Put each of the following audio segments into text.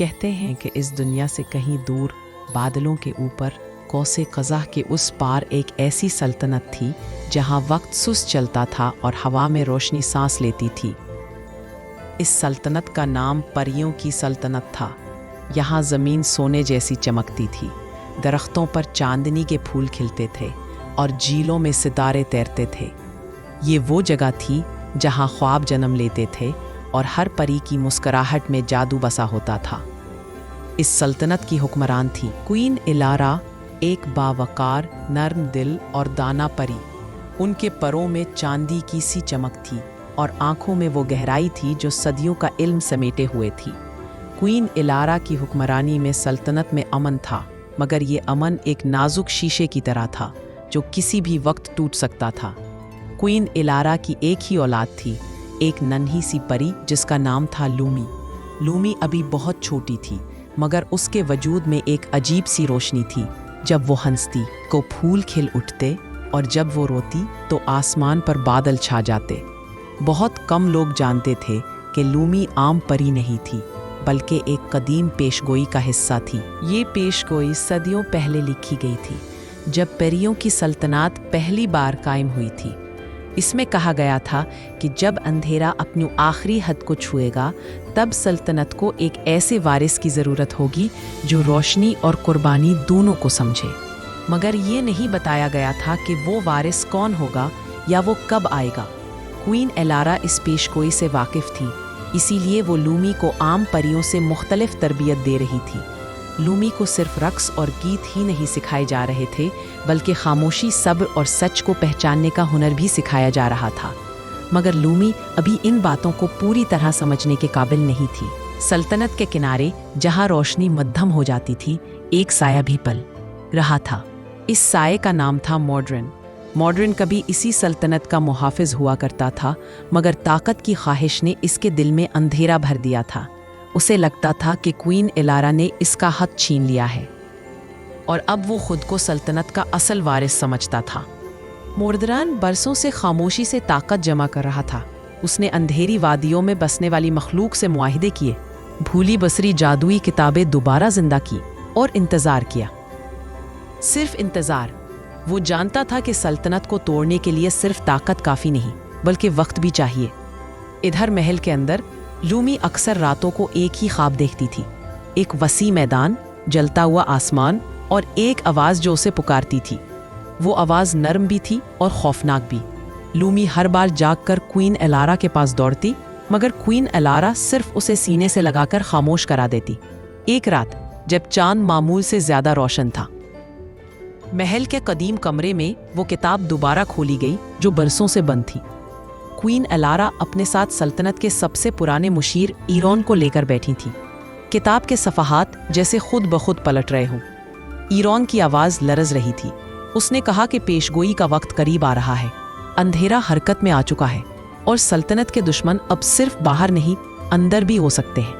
کہتے ہیں کہ اس دنیا سے کہیں دور بادلوں کے اوپر قوس قزح کے اس پار ایک ایسی سلطنت تھی جہاں وقت سست چلتا تھا اور ہوا میں روشنی سانس لیتی تھی۔ اس سلطنت کا نام پریوں کی سلطنت تھا۔ یہاں زمین سونے جیسی چمکتی تھی، درختوں پر چاندنی کے پھول کھلتے تھے اور جھیلوں میں ستارے تیرتے تھے۔ یہ وہ جگہ تھی جہاں خواب جنم لیتے تھے اور ہر پری کی مسکراہٹ میں جادو بسا ہوتا تھا۔ اس سلطنت کی حکمران تھی کوئین الارا، ایک باوقار، نرم دل اور دانا پری۔ ان کے پروں میں چاندی کی سی چمک تھی اور آنکھوں میں وہ گہرائی تھی جو صدیوں کا علم سمیٹے ہوئے تھی۔ کوئین الارا کی حکمرانی میں سلطنت میں امن تھا، مگر یہ امن ایک نازک شیشے کی طرح تھا جو کسی بھی وقت ٹوٹ سکتا تھا۔ کوئین الارا کی ایک ہی اولاد تھی، ایک ننھی سی پری جس کا نام تھا لومی۔ لومی ابھی بہت چھوٹی تھی، مگر اس کے وجود میں ایک عجیب سی روشنی تھی۔ جب وہ ہنستی تو پھول کھل اٹھتے اور جب وہ روتی تو آسمان پر بادل چھا جاتے۔ بہت کم لوگ جانتے تھے کہ لومی عام پری نہیں تھی، بلکہ ایک قدیم پیشگوئی کا حصہ تھی۔ یہ پیشگوئی صدیوں پہلے لکھی گئی تھی، جب پریوں کی سلطنت پہلی بار قائم ہوئی تھی۔ اس میں کہا گیا تھا کہ جب اندھیرا اپنی آخری حد کو چھوئے گا، تب سلطنت کو ایک ایسے وارث کی ضرورت ہوگی جو روشنی اور قربانی دونوں کو سمجھے۔ مگر یہ نہیں بتایا گیا تھا کہ وہ وارث کون ہوگا یا وہ کب آئے گا۔ کوئین الارا اس پیشگوئی سے واقف تھی، اسی لیے وہ لومی کو عام پریوں سے مختلف تربیت دے رہی تھی۔ لومی کو صرف رقص اور گیت ہی نہیں سکھائے جا رہے تھے، بلکہ خاموشی، صبر اور سچ کو پہچاننے کا ہنر بھی سکھایا جا رہا تھا۔ مگر لومی ابھی ان باتوں کو پوری طرح سمجھنے کے قابل نہیں تھی۔ سلطنت کے کنارے جہاں روشنی مدھم ہو جاتی تھی، ایک سایہ بھی پل رہا تھا۔ اس سائے کا نام تھا ماڈرن۔ ماڈرن کبھی اسی سلطنت کا محافظ ہوا کرتا تھا، مگر طاقت کی خواہش نے اس کے دل میں اندھیرا بھر دیا تھا۔ اسے لگتا تھا کہ کوئین الارا نے اس کا حق چھین لیا ہے، اور اب وہ خود کو سلطنت کا اصل وارث سمجھتا تھا۔ ماڈرن برسوں سے خاموشی سے طاقت جمع کر رہا تھا۔ اس نے اندھیری وادیوں میں بسنے والی مخلوق سے معاہدے کیے، بھولی بسری جادوئی کتابیں دوبارہ زندہ کی اور انتظار کیا۔ صرف انتظار۔ وہ جانتا تھا کہ سلطنت کو توڑنے کے لیے صرف طاقت کافی نہیں، بلکہ وقت بھی چاہیے۔ ادھر محل کے اندر لومی اکثر راتوں کو ایک ہی خواب دیکھتی تھی، ایک وسیع میدان، جلتا ہوا آسمان اور ایک آواز جو اسے پکارتی تھی۔ وہ آواز نرم بھی تھی اور خوفناک بھی۔ لومی ہر بار جاگ کر کوئین الارا کے پاس دوڑتی، مگر کوئین الارا صرف اسے سینے سے لگا کر خاموش کرا دیتی۔ ایک رات جب چاند معمول سے زیادہ روشن تھا، محل کے قدیم کمرے میں وہ کتاب دوبارہ کھولی گئی جو برسوں سے بند تھی۔ کوئین الارا اپنے ساتھ سلطنت کے سب سے پرانے مشیر ایرون کو لے کر بیٹھی تھی۔ کتاب کے صفحات جیسے خود بخود پلٹ رہے ہوں۔ ایرون کی آواز لرز رہی تھی۔ اس نے کہا کہ پیشگوئی کا وقت قریب آ رہا ہے، اندھیرا حرکت میں آ چکا ہے، اور سلطنت کے دشمن اب صرف باہر نہیں، اندر بھی ہو سکتے ہیں۔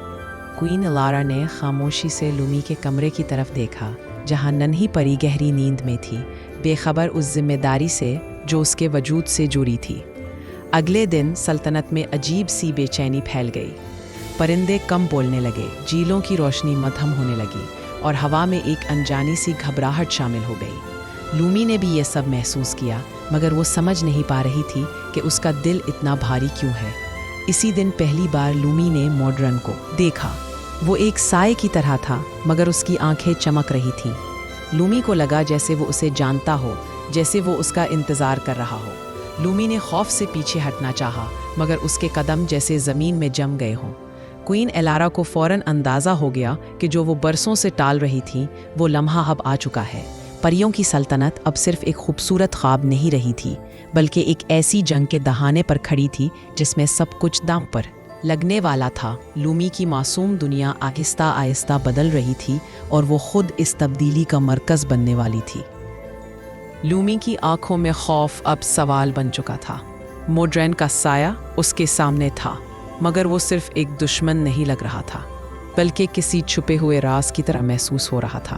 کوئین الارا نے خاموشی سے لومی کے کمرے کی طرف دیکھا، جہاں ننھی پری گہری نیند میں تھی، بے خبر اس ذمہ داری سے جو اس کے وجود سے جڑی تھی۔ اگلے دن سلطنت میں عجیب سی بے چینی پھیل گئی۔ پرندے کم بولنے لگے، جھیلوں کی روشنی مدھم ہونے لگی، اور ہوا میں ایک انجانی سی گھبراہٹ شامل ہو گئی۔ لومی نے بھی یہ سب محسوس کیا، مگر وہ سمجھ نہیں پا رہی تھی کہ اس کا دل اتنا بھاری کیوں ہے۔ اسی دن پہلی بار لومی نے ماڈرن کو دیکھا۔ وہ ایک سائے کی طرح تھا، مگر اس کی آنکھیں چمک رہی تھیں۔ لومی کو لگا جیسے وہ اسے جانتا ہو، جیسے وہ اس کا انتظار کر رہا ہو۔ لومی نے خوف سے پیچھے ہٹنا چاہا، مگر اس کے قدم جیسے زمین میں جم گئے ہوں۔ کوئین الارا کو فوراً اندازہ ہو گیا کہ جو وہ برسوں سے ٹال رہی تھی، وہ لمحہ اب آ چکا ہے۔ پریوں کی سلطنت اب صرف ایک خوبصورت خواب نہیں رہی تھی، بلکہ ایک ایسی جنگ کے دہانے پر کھڑی تھی جس میں سب کچھ داؤں پر لگنے والا تھا۔ لومی کی معصوم دنیا آہستہ آہستہ بدل رہی تھی، اور وہ خود اس تبدیلی کا مرکز بننے والی تھی۔ لومی کی آنکھوں میں خوف اب سوال بن چکا تھا۔ ماڈرن کا سایہ اس کے سامنے تھا، مگر وہ صرف ایک دشمن نہیں لگ رہا تھا، بلکہ کسی چھپے ہوئے راز کی طرح محسوس ہو رہا تھا۔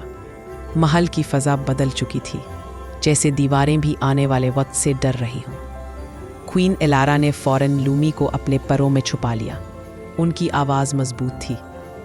محل کی فضا بدل چکی تھی، جیسے دیواریں بھی آنے والے وقت سے ڈر رہی ہوں۔ کوئین الارا نے فوراً لومی کو اپنے پروں میں چھپا لیا۔ ان کی آواز مضبوط تھی،